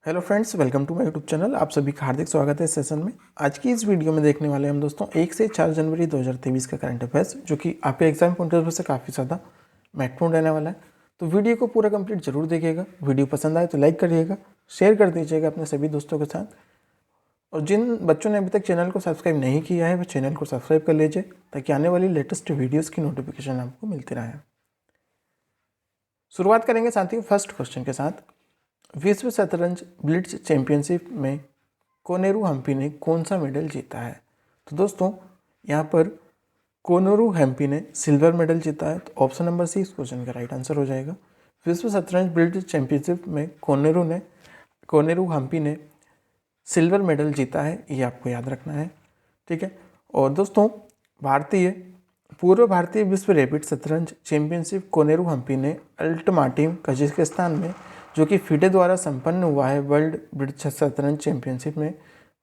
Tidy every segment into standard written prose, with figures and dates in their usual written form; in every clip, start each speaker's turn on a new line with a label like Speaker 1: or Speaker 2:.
Speaker 1: Hello friends, welcome to my YouTube channel. आप सभी का हार्दिक स्वागत है इस सेशन में। आज की इस वीडियो में देखने वाले हम दोस्तों 1 से 4 जनवरी 2023 का करंट अफेयर्स, जो कि आपके एग्जाम पॉइंट ऑफ व्यू से काफ़ी ज़्यादा महत्वपूर्ण रहने वाला है। तो वीडियो को पूरा कंप्लीट जरूर देखिएगा। वीडियो पसंद आए तो लाइक करिएगा, शेयर कर दीजिएगा अपने सभी दोस्तों के साथ। और जिन बच्चों ने अभी तक चैनल को सब्सक्राइब नहीं किया है, वह चैनल को सब्सक्राइब कर लीजिए ताकि आने वाली लेटेस्ट वीडियोज़ की नोटिफिकेशन आपको मिलती रहे। शुरुआत करेंगे साथियों फर्स्ट क्वेश्चन के साथ। विश्व शतरंज ब्लिट्ज चैंपियनशिप में कोनेरू हम्पी ने कौन सा मेडल जीता है? तो दोस्तों यहाँ पर कोनेरू हम्पी ने सिल्वर मेडल जीता है। तो ऑप्शन नंबर सी इस क्वेश्चन का राइट आंसर हो जाएगा। विश्व शतरंज ब्लिट्ज चैंपियनशिप में कोनेरू हम्पी ने सिल्वर मेडल जीता है, ये आपको याद रखना है। ठीक है। और दोस्तों पूर्व भारतीय विश्व रैपिड शतरंज चैंपियनशिप कोनेरू हम्पी ने अल्टमाटी कजाकिस्तान में, जो कि फिडे द्वारा संपन्न हुआ है, वर्ल्ड ब्रिटिश शतरंज चैंपियनशिप में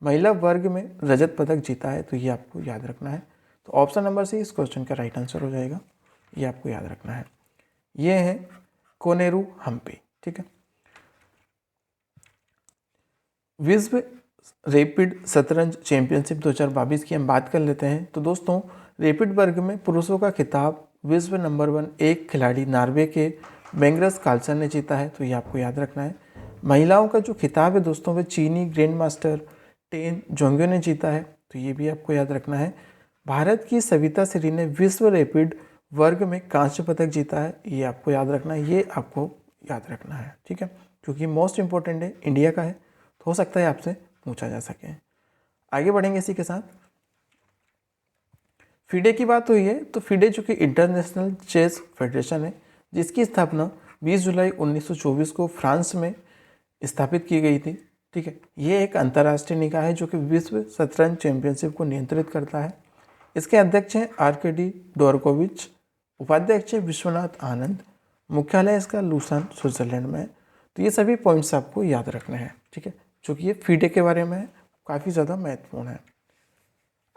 Speaker 1: महिला वर्ग में रजत पदक जीता है। तो ये आपको याद रखना है। तो ऑप्शन नंबर सी इस क्वेश्चन का राइट आंसर हो जाएगा। ये आपको याद रखना है। ये है कोनेरू हम्पी। ठीक है। विश्व रैपिड शतरंज चैंपियनशिप 2022 की हम बात कर लेते हैं। तो दोस्तों रैपिड वर्ग में पुरुषों का खिताब विश्व नंबर 1 खिलाड़ी नॉर्वे के मैग्नस कार्लसन ने जीता है। तो ये आपको याद रखना है। महिलाओं का जो खिताब है दोस्तों, वह चीनी ग्रैंड मास्टर टेन जोंग्यो ने जीता है। तो ये भी आपको याद रखना है। भारत की सविता श्री ने विश्व रैपिड वर्ग में कांस्य पदक जीता है। ये आपको याद रखना है। ये आपको याद रखना है। ठीक है, क्योंकि मोस्ट इंपॉर्टेंट है, इंडिया का है, तो हो सकता है आपसे पूछा जा सके। आगे बढ़ेंगे इसी के साथ। फिडे की बात हुई है, तो फिडे जो कि इंटरनेशनल चेस फेडरेशन है, जिसकी स्थापना 20 जुलाई 1924 को फ्रांस में स्थापित की गई थी। ठीक है। ये एक अंतर्राष्ट्रीय निकाय है जो कि विश्व शतरंज चैंपियनशिप को नियंत्रित करता है। इसके अध्यक्ष हैं आरकेडी डोरकोविच, उपाध्यक्ष है विश्वनाथ आनंद, मुख्यालय इसका लूसान स्विट्जरलैंड में है। तो ये सभी पॉइंट्स आपको याद रखने हैं। ठीक है, चूँकि ये फिडे के बारे में काफ़ी ज़्यादा महत्वपूर्ण है।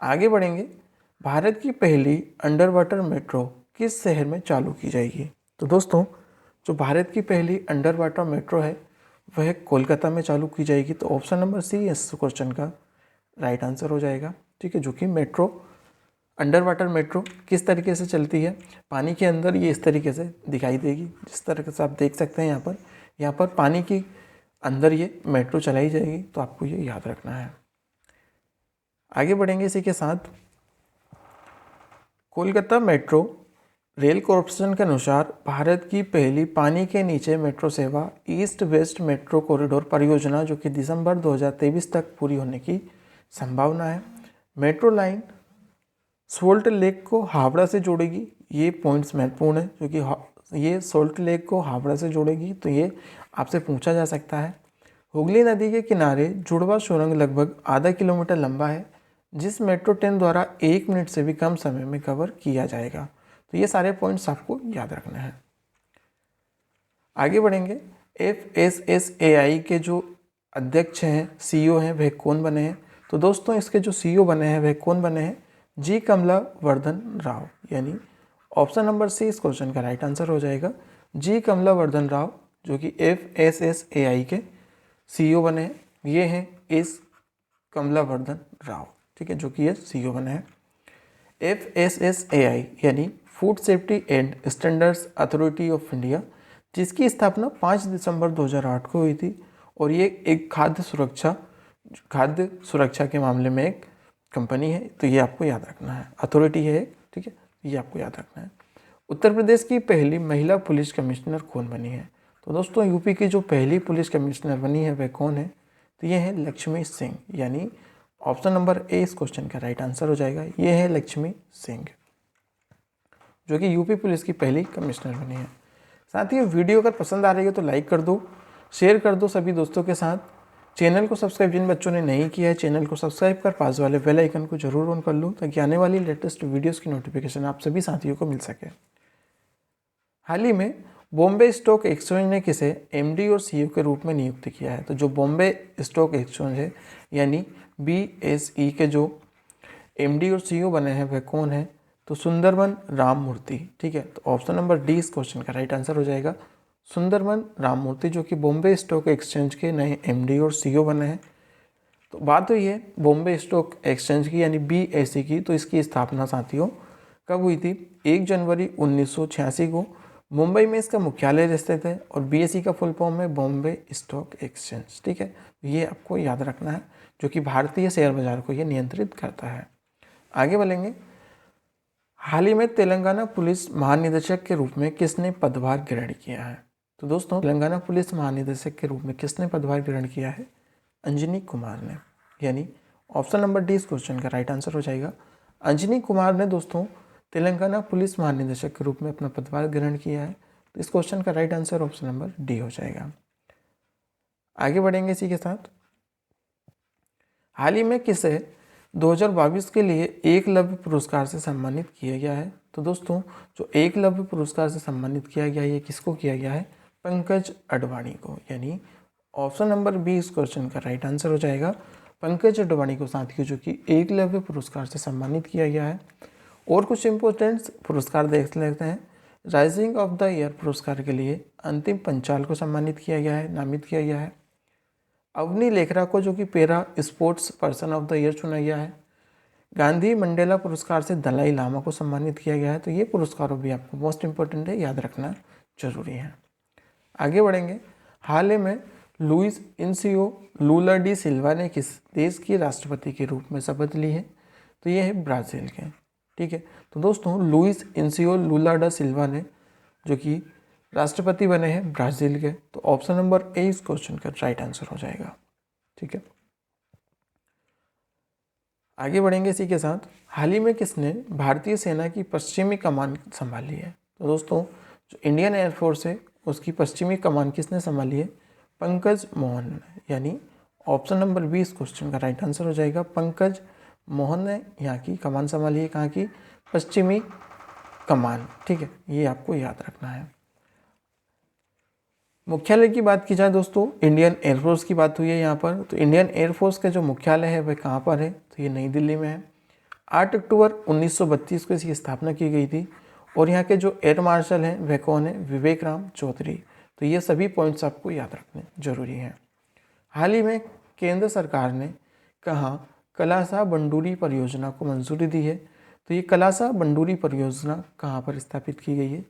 Speaker 1: आगे बढ़ेंगे। भारत की पहली अंडर वाटर मेट्रो किस शहर में चालू की जाएगी? तो दोस्तों जो भारत की पहली अंडर वाटर मेट्रो है, वह कोलकाता में चालू की जाएगी। तो ऑप्शन नंबर सी इस क्वेश्चन का राइट आंसर हो जाएगा। ठीक है, जो कि अंडर वाटर मेट्रो किस तरीके से चलती है, पानी के अंदर ये इस तरीके से दिखाई देगी, जिस तरीके से आप देख सकते हैं यहाँ पर पानी के अंदर ये मेट्रो चलाई जाएगी। तो आपको ये याद रखना है। आगे बढ़ेंगे इसी के साथ। कोलकाता मेट्रो रेल कॉरपोरेशन के अनुसार भारत की पहली पानी के नीचे मेट्रो सेवा ईस्ट वेस्ट मेट्रो कॉरिडोर परियोजना, जो कि दिसंबर 2023 तक पूरी होने की संभावना है। मेट्रो लाइन सोल्ट लेक को हावड़ा से जोड़ेगी। ये पॉइंट्स महत्वपूर्ण है, क्योंकि ये सोल्ट लेक को हावड़ा से जोड़ेगी। तो ये आपसे पूछा जा सकता है। हुगली नदी के किनारे जुड़वा सुरंग लगभग आधा किलोमीटर लंबा है, जिस मेट्रो ट्रेन द्वारा 1 मिनट से भी कम समय में कवर किया जाएगा। तो ये सारे पॉइंट्स आपको याद रखने हैं। आगे बढ़ेंगे। FSSAI के जो अध्यक्ष हैं, CEO हैं, वह कौन बने हैं? तो दोस्तों इसके जो CEO बने हैं वह कौन बने हैं? जी कमला वर्धन राव, यानी ऑप्शन नंबर सी इस क्वेश्चन का राइट आंसर हो जाएगा। जी कमला वर्धन राव जो कि FSSAI के CEO बने हैं, ये हैं एस कमला वर्धन राव। ठीक है, जो कि ये CEO बने हैं। FSSAI यानी food safety and standards authority of India, जिसकी स्थापना 5 दिसंबर 2008 को हुई थी। और ये एक खाद्य सुरक्षा के मामले में एक कंपनी है। तो ये आपको याद रखना है, अथॉरिटी है। ठीक है, ये आपको याद रखना है। उत्तर प्रदेश की पहली महिला पुलिस कमिश्नर कौन बनी है? तो दोस्तों यूपी की जो पहली पुलिस कमिश्नर बनी है वह कौन है? तो ये है लक्ष्मी सिंह, यानी ऑप्शन नंबर ए इस क्वेश्चन का राइट आंसर हो जाएगा। ये है लक्ष्मी सिंह, जो कि यूपी पुलिस की पहली कमिश्नर बनी है। साथ ही वीडियो अगर पसंद आ रही है तो लाइक कर दो, शेयर कर दो सभी दोस्तों के साथ। चैनल को सब्सक्राइब जिन बच्चों ने नहीं किया है, चैनल को सब्सक्राइब कर पास वाले बेल आइकन को जरूर ऑन कर लो, ताकि आने वाली लेटेस्ट वीडियोस की नोटिफिकेशन आप सभी साथियों को मिल सके। हाल ही में बॉम्बे स्टॉक एक्सचेंज ने किसे MD और CEO के रूप में नियुक्त किया है? तो जो बॉम्बे स्टॉक एक्सचेंज है यानी BSE के जो MD और CEO बने हैं वह कौन है? तो सुंदरबन राम मूर्ति। ठीक है, तो ऑप्शन नंबर डी इस क्वेश्चन का राइट आंसर हो जाएगा। सुंदरमन राममूर्ति जो कि बॉम्बे स्टॉक एक्सचेंज के नए एमडी और सीईओ बने हैं। तो बात हुई है बॉम्बे स्टॉक एक्सचेंज की यानी BSE की, तो इसकी स्थापना साथियों कब हुई थी? 1 जनवरी 1986 को मुंबई में इसका मुख्यालय स्थित है और BSE का फुल फॉर्म है बॉम्बे स्टॉक एक्सचेंज। ठीक है, ये आपको याद रखना है, जो कि भारतीय शेयर बाजार को ये नियंत्रित करता है। आगे बढ़ेंगे। हाल ही में तेलंगाना पुलिस महानिदेशक के रूप में किसने पदभार ग्रहण किया है? तो दोस्तों, तेलंगाना पुलिस महानिदेशक के रूप में किसने पदभार ग्रहण किया है? अंजनी कुमार ने, यानी ऑप्शन नंबर डी इस क्वेश्चन का राइट आंसर हो जाएगा। अंजनी कुमार ने दोस्तों तेलंगाना पुलिस महानिदेशक के रूप में अपना पदभार ग्रहण किया है। तो इस क्वेश्चन का right answer option number D हो जाएगा। आगे बढ़ेंगे इसी के साथ। हाल ही में किसे 2022 के लिए एकलव्य पुरस्कार से सम्मानित किया गया है? तो दोस्तों, जो एकलव्य पुरस्कार से सम्मानित किया गया है, ये किसको किया गया है? पंकज अडवाणी को, यानी ऑप्शन नंबर बी इस क्वेश्चन का राइट आंसर हो जाएगा। पंकज अडवाणी को साथियों जो कि एकलव्य पुरस्कार से सम्मानित किया गया है। और कुछ इंपॉर्टेंट पुरस्कार देख लेते हैं। राइजिंग ऑफ द ईयर पुरस्कार के लिए अंतिम पंचाल को सम्मानित किया गया है, नामित किया गया है। अवनी लेखरा को जो कि para sports person of the year चुना गया है। गांधी मंडेला पुरस्कार से दलाई लामा को सम्मानित किया गया है। तो ये पुरस्कार भी आपको मोस्ट इंपॉर्टेंट है, याद रखना जरूरी है। आगे बढ़ेंगे। हाल ही में लुइस इनसियो लूला डी सिल्वा ने किस देश के राष्ट्रपति के रूप में शपथ ली है? तो ये है ब्राज़ील के। ठीक है, तो दोस्तों लुइस इनसियो लूला डा सिल्वा ने जो कि राष्ट्रपति बने हैं ब्राज़ील के। तो ऑप्शन नंबर ए इस क्वेश्चन का राइट आंसर हो जाएगा। ठीक है, आगे बढ़ेंगे इसी के साथ। हाल ही में किसने भारतीय सेना की पश्चिमी कमान संभाली है? तो दोस्तों, जो इंडियन एयरफोर्स है उसकी पश्चिमी कमान किसने संभाली है? पंकज मोहन, यानी ऑप्शन नंबर बी इस क्वेश्चन का राइट आंसर हो जाएगा। पंकज मोहन ने यहाँ की कमान संभाली है, कहाँ की? पश्चिमी कमान। ठीक है, ये आपको याद रखना है। मुख्यालय की बात की जाए दोस्तों, इंडियन एयरफोर्स की बात हुई है यहाँ पर। तो इंडियन एयरफोर्स का जो मुख्यालय है वह कहाँ पर है? तो ये नई दिल्ली में है। 8 अक्टूबर 1932 को इसकी स्थापना की गई थी। और यहाँ के जो एयर मार्शल हैं वह कौन है? विवेक राम चौधरी। तो ये सभी पॉइंट्स आपको याद रखने जरूरी हैं। हाल ही में केंद्र सरकार ने कहाँ कलासा बंडूरी परियोजना को मंजूरी दी है? तो ये कलासा बंडूरी परियोजना कहाँ पर स्थापित की गई है?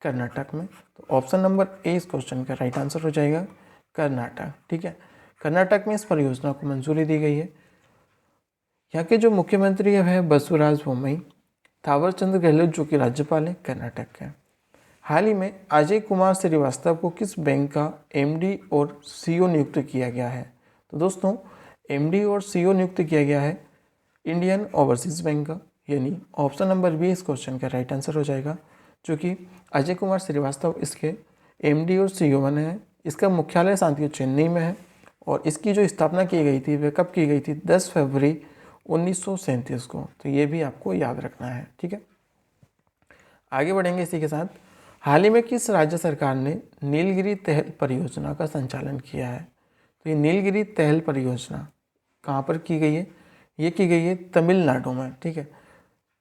Speaker 1: कर्नाटक में। तो ऑप्शन नंबर ए इस क्वेश्चन का राइट आंसर हो जाएगा, कर्नाटक। ठीक है, कर्नाटक में इस परियोजना को मंजूरी दी गई है। यहाँ के जो मुख्यमंत्री है वह बसवराज बोम्मई। थावरचंद गहलोत जो कि राज्यपाल है कर्नाटक के। हाल ही में अजय कुमार श्रीवास्तव को किस बैंक का एमडी और सीईओ नियुक्त किया गया है? तो दोस्तों, एमडी और सीईओ नियुक्त किया गया है इंडियन ओवरसीज बैंक का, यानी ऑप्शन नंबर बी इस क्वेश्चन का राइट आंसर हो जाएगा, जो कि अजय कुमार श्रीवास्तव इसके एमडी और सीईओ बने हैं। इसका मुख्यालय साथियों चेन्नई में है और इसकी जो स्थापना की गई थी वह कब की गई थी? 10 फरवरी 1937 को। तो ये भी आपको याद रखना है। ठीक है, आगे बढ़ेंगे इसी के साथ। हाल ही में किस राज्य सरकार ने नीलगिरी तहल परियोजना का संचालन किया है? तो ये नीलगिरी तहल परियोजना कहाँ पर की गई है? ये की गई है तमिलनाडु में। ठीक है,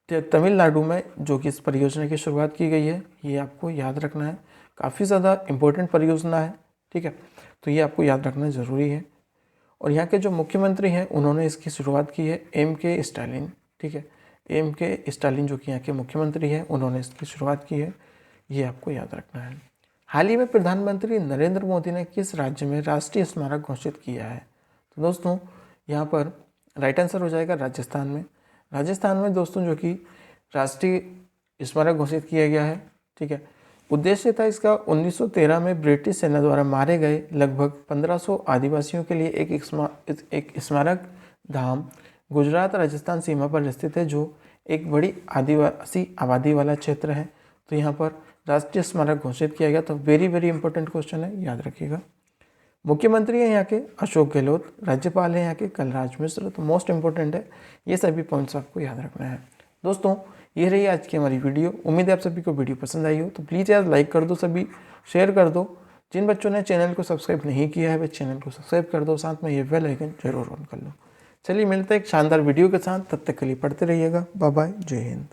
Speaker 1: तमिलनाडु में जो कि इस परियोजना की शुरुआत की गई है, ये आपको याद रखना है। काफ़ी ज़्यादा इम्पोर्टेंट परियोजना है। ठीक है, तो ये आपको याद रखना ज़रूरी है। और यहाँ के जो मुख्यमंत्री हैं उन्होंने इसकी शुरुआत की है MK स्टालिन। ठीक है, MK स्टालिन जो कि यहाँ के मुख्यमंत्री हैं उन्होंने इसकी शुरुआत की है, ये आपको याद रखना है। हाल ही में प्रधानमंत्री नरेंद्र मोदी ने किस राज्य में राष्ट्रीय स्मारक घोषित किया है? तो दोस्तों, यहाँ पर राइट आंसर हो जाएगा राजस्थान में। राजस्थान में दोस्तों जो कि राष्ट्रीय स्मारक घोषित किया गया है। ठीक है, उद्देश्य था इसका 1913 में ब्रिटिश सेना द्वारा मारे गए लगभग 1500 आदिवासियों के लिए एक स्मारक धाम गुजरात राजस्थान सीमा पर स्थित है, जो एक बड़ी आदिवासी आबादी वाला क्षेत्र है। तो यहाँ पर राष्ट्रीय स्मारक घोषित किया गया। तो वेरी वेरी इंपॉर्टेंट क्वेश्चन है, याद रखिएगा। मुख्यमंत्री हैं यहाँ के अशोक गहलोत, राज्यपाल हैं यहाँ के कलराज मिश्र। तो मोस्ट इंपॉर्टेंट है, ये सभी पॉइंट्स आपको याद रखना है। दोस्तों, ये रही आज की हमारी वीडियो। उम्मीद है आप सभी को वीडियो पसंद आई हो। तो प्लीज़ यार लाइक कर दो, सभी शेयर कर दो। जिन बच्चों ने चैनल को सब्सक्राइब नहीं किया है वे चैनल को सब्सक्राइब कर दो, साथ में ये बेल आइकन जरूर ऑन कर लो। चलिए मिलते हैं एक शानदार वीडियो के साथ, तब तक के लिए पढ़ते रहिएगा। बाय बाय, जय हिंद।